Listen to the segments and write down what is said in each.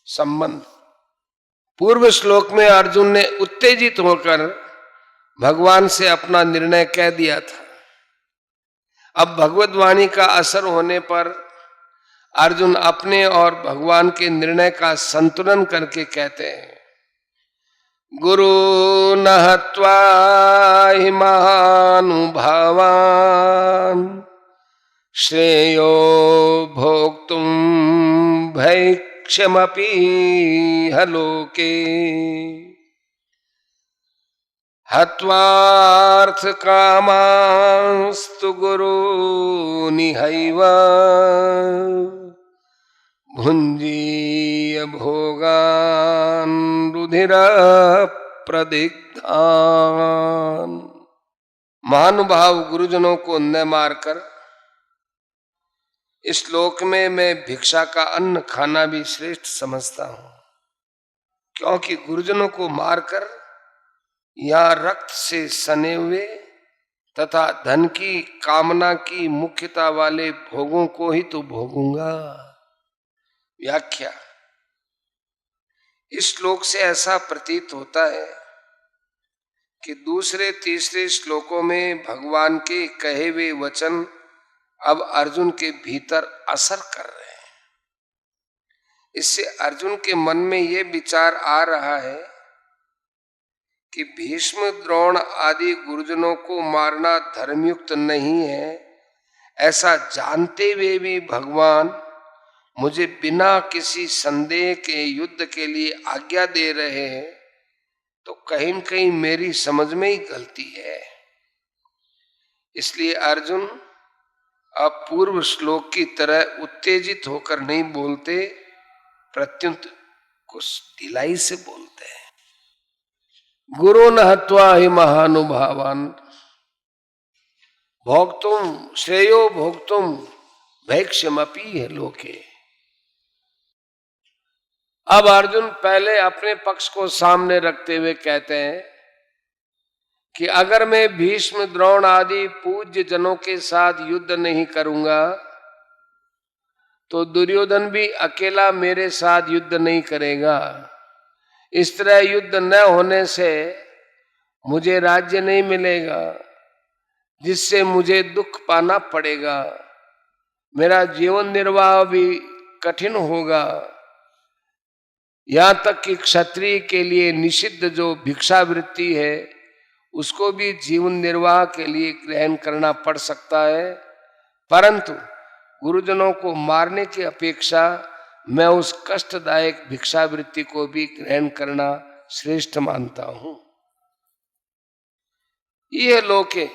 संबंध। पूर्व श्लोक में अर्जुन ने उत्तेजित होकर भगवान से अपना निर्णय कह दिया था। अब भगवद वाणी का असर होने पर अर्जुन अपने और भगवान के निर्णय का संतुलन करके कहते हैं, गुरु न हत्वा हि महानुभावान् श्रेयो भोक्तुं भैक्षमपि हलोके हत्वार्थ कामास्तु गुरूनिहैव भुञ्जीय भोगान् रुधिरप्रदिग्धान्। महानुभाव गुरुजनों को न मारकर इस श्लोक में मैं भिक्षा का अन्न खाना भी श्रेष्ठ समझता हूं, क्योंकि गुरुजनों को मारकर यहाँ रक्त से सने हुए तथा धन की कामना की मुख्यता वाले भोगों को ही तो भोगूंगा। व्याख्या। इस श्लोक से ऐसा प्रतीत होता है कि दूसरे तीसरे श्लोकों में भगवान के कहे हुए वचन अब अर्जुन के भीतर असर कर रहे हैं। इससे अर्जुन के मन में यह विचार आ रहा है कि भीष्म द्रोण आदि गुरुजनों को मारना धर्मयुक्त नहीं है। ऐसा जानते हुए भी भगवान मुझे बिना किसी संदेह के युद्ध के लिए आज्ञा दे रहे हैं, तो कहीं न कहीं मेरी समझ में ही गलती है। इसलिए अर्जुन अब पूर्व श्लोक की तरह उत्तेजित होकर नहीं बोलते, प्रत्युत कुछ ढिलाई से बोलते हैं। गुरु न हत्वा हि महानुभावान् भोक्तुम श्रेयो भोक्तुम भैक्षमपि लोके। अब अर्जुन पहले अपने पक्ष को सामने रखते हुए कहते हैं कि अगर मैं भीष्म द्रोण आदि पूज्य जनों के साथ युद्ध नहीं करूंगा तो दुर्योधन भी अकेला मेरे साथ युद्ध नहीं करेगा। इस तरह युद्ध न होने से मुझे राज्य नहीं मिलेगा, जिससे मुझे दुख पाना पड़ेगा। मेरा जीवन निर्वाह भी कठिन होगा। यहां तक कि क्षत्रिय के लिए निषिद्ध जो भिक्षावृत्ति है उसको भी जीवन निर्वाह के लिए ग्रहण करना पड़ सकता है, परंतु गुरुजनों को मारने की अपेक्षा मैं उस कष्टदायक भिक्षावृत्ति को भी ग्रहण करना श्रेष्ठ मानता हूं। यह लोके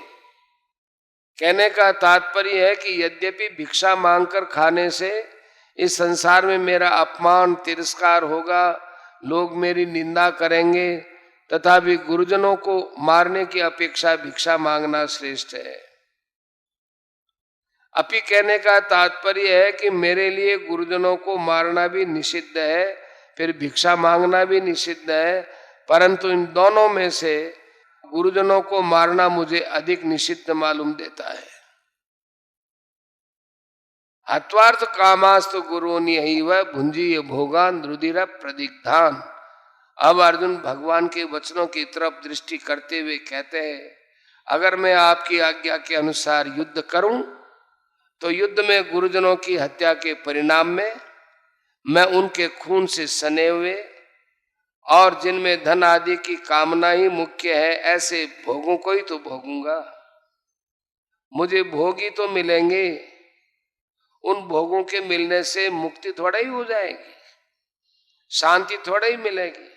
कहने का तात्पर्य है कि यद्यपि भिक्षा मांगकर खाने से इस संसार में मेरा अपमान तिरस्कार होगा, लोग मेरी निंदा करेंगे, तथापि गुरुजनों को मारने की अपेक्षा भिक्षा मांगना श्रेष्ठ है। अपि कहने का तात्पर्य है कि मेरे लिए गुरुजनों को मारना भी निषिद्ध है, फिर भिक्षा मांगना भी निषिद्ध है, परंतु इन दोनों में से गुरुजनों को मारना मुझे अधिक निषिद्ध मालूम देता है। हत्वार्थ कामास्तु गुरूनिहैव भुञ्जीय भोगान् रुधिर प्रदिग्धान्। अब अर्जुन भगवान के वचनों की तरफ दृष्टि करते हुए कहते हैं, अगर मैं आपकी आज्ञा के अनुसार युद्ध करूं तो युद्ध में गुरुजनों की हत्या के परिणाम में मैं उनके खून से सने हुए और जिनमें धन आदि की कामना ही मुख्य है ऐसे भोगों को ही तो भोगूंगा। मुझे भोगी तो मिलेंगे, उन भोगों के मिलने से मुक्ति थोड़ा ही हो जाएगी, शांति थोड़ा ही मिलेगी।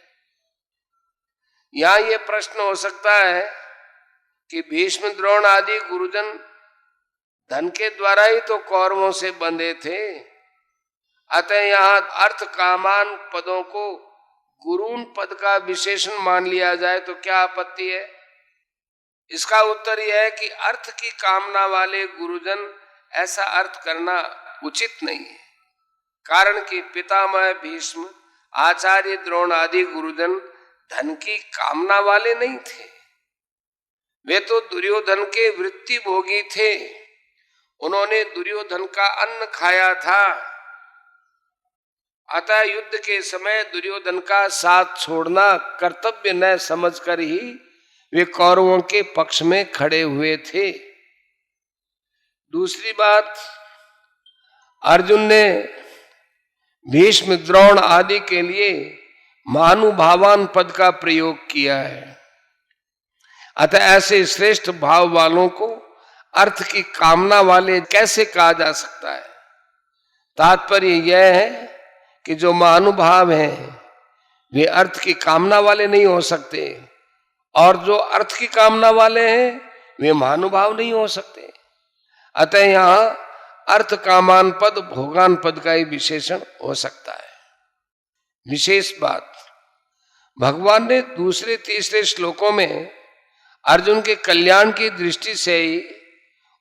यहां यह प्रश्न हो सकता है कि भीष्म द्रोण आदि गुरुजन धन के द्वारा ही तो कौरवों से बंधे थे, अतः यहां अर्थ कामान पदों को गुरून पद का विशेषण मान लिया जाए तो क्या आपत्ति है? इसका उत्तर यह है कि अर्थ की कामना वाले गुरुजन ऐसा अर्थ करना उचित नहीं है, कारण कि पितामह भीष्म आचार्य द्रोण आदि गुरुजन धन की कामना वाले नहीं थे। वे तो दुर्योधन के वृत्ति भोगी थे, उन्होंने दुर्योधन का अन्न खाया था। अतः युद्ध के समय दुर्योधन का साथ छोड़ना कर्तव्य न समझकर ही वे कौरवों के पक्ष में खड़े हुए थे। दूसरी बात, अर्जुन ने भीष्म, द्रोण आदि के लिए महानुभावान पद का प्रयोग किया है। अतः ऐसे श्रेष्ठ भाव वालों को अर्थ की कामना वाले कैसे कहा जा सकता है? तात्पर्य यह है कि जो महानुभाव हैं वे अर्थ की कामना वाले नहीं हो सकते, और जो अर्थ की कामना वाले हैं वे महानुभाव नहीं हो सकते। अतः यहां अर्थ कामान पद, भोगान पद का ही विशेषण हो सकता है। विशेष बात, भगवान ने दूसरे तीसरे श्लोकों में अर्जुन के कल्याण की दृष्टि से ही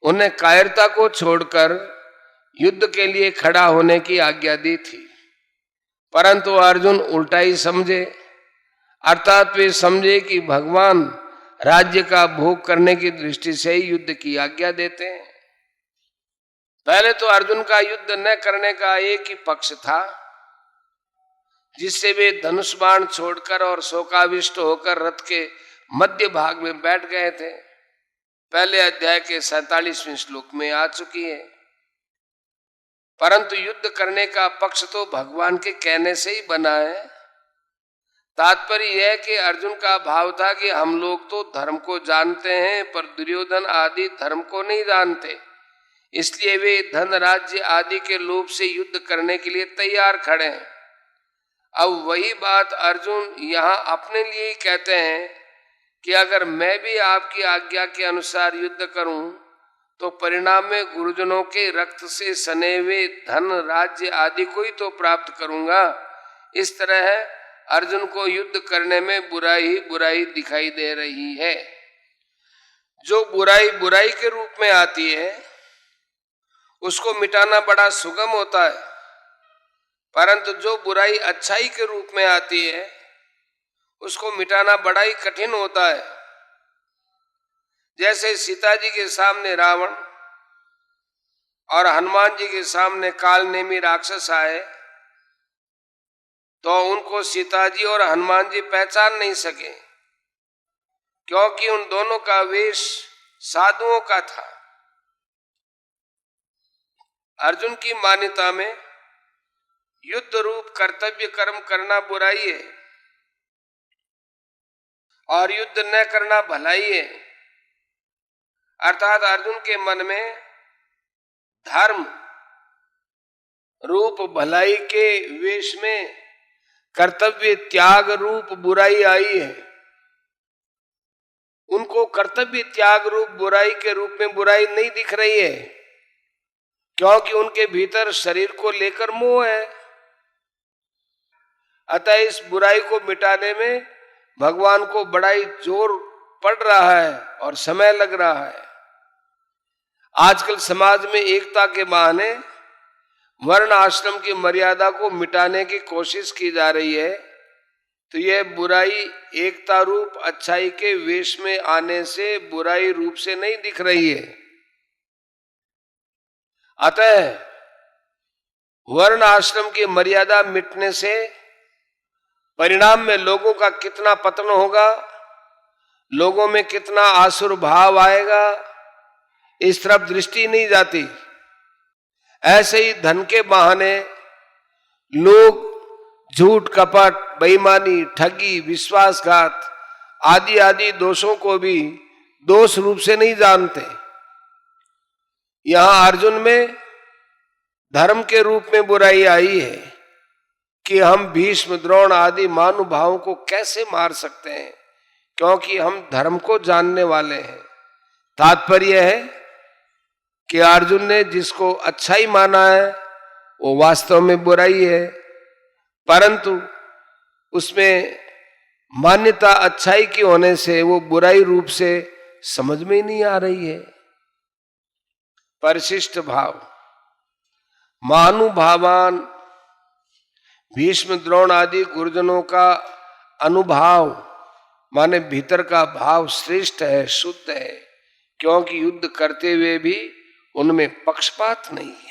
उन्हें कायरता को छोड़कर युद्ध के लिए खड़ा होने की आज्ञा दी थी, परंतु अर्जुन उल्टा ही समझे, अर्थात वे समझे कि भगवान राज्य का भोग करने की दृष्टि से ही युद्ध की आज्ञा देते हैं। पहले तो अर्जुन का युद्ध न करने का एक ही पक्ष था, जिससे वे धनुष बाण छोड़कर और शोकाविष्ट होकर रथ के मध्य भाग में बैठ गए थे। पहले अध्याय के 47वें श्लोक में आ चुकी है। परंतु युद्ध करने का पक्ष तो भगवान के कहने से ही बना है। तात्पर्य यह कि अर्जुन का भाव था कि हम लोग तो धर्म को जानते हैं, पर दुर्योधन आदि धर्म को नहीं जानते, इसलिए वे धन राज्य आदि के लोभ से युद्ध करने के लिए तैयार खड़े हैं। अब वही बात अर्जुन यहाँ अपने लिए ही कहते हैं कि अगर मैं भी आपकी आज्ञा के अनुसार युद्ध करूं तो परिणाम में गुरुजनों के रक्त से सने हुए धन राज्य आदि को ही तो प्राप्त करूंगा। इस तरह अर्जुन को युद्ध करने में बुराई ही बुराई दिखाई दे रही है। जो बुराई बुराई के रूप में आती है उसको मिटाना बड़ा सुगम होता है, परंतु जो बुराई अच्छाई के रूप में आती है उसको मिटाना बड़ा ही कठिन होता है। जैसे सीता जी के सामने रावण और हनुमान जी के सामने कालनेमी राक्षस आए तो उनको सीता जी और हनुमान जी पहचान नहीं सके, क्योंकि उन दोनों का वेश साधुओं का था। अर्जुन की मान्यता में युद्ध रूप कर्तव्य कर्म करना बुराई है और युद्ध न करना भलाई है। अर्थात अर्जुन के मन में धर्म रूप भलाई के वेश में कर्तव्य त्याग रूप बुराई आई है। उनको कर्तव्य त्याग रूप बुराई के रूप में बुराई नहीं दिख रही है, क्योंकि उनके भीतर शरीर को लेकर मोह है। अतः इस बुराई को मिटाने में भगवान को बड़ा ही जोर पड़ रहा है और समय लग रहा है। आजकल समाज में एकता के बहाने वर्ण आश्रम की मर्यादा को मिटाने की कोशिश की जा रही है, तो यह बुराई एकता रूप अच्छाई के वेश में आने से बुराई रूप से नहीं दिख रही है। अतः वर्ण आश्रम की मर्यादा मिटने से परिणाम में लोगों का कितना पतन होगा, लोगों में कितना आसुर भाव आएगा, इस तरफ दृष्टि नहीं जाती। ऐसे ही धन के बहाने लोग झूठ, कपट, बेईमानी, ठगी, विश्वासघात आदि आदि दोषों को भी दोष रूप से नहीं जानते। यहां अर्जुन में धर्म के रूप में बुराई आई है कि हम भीष्म, द्रोण आदि महानुभावों को कैसे मार सकते हैं, क्योंकि हम धर्म को जानने वाले हैं। तात्पर्य है कि अर्जुन ने जिसको अच्छाई माना है वो वास्तव में बुराई है, परंतु उसमें मान्यता अच्छाई की होने से वो बुराई रूप से समझ में ही नहीं आ रही है। परिशिष्ट भाव, महानुभावान भीष्म, द्रोण आदि गुरुजनों का अनुभाव माने भीतर का भाव श्रेष्ठ है, शुद्ध है, क्योंकि युद्ध करते हुए भी उनमें पक्षपात नहीं है।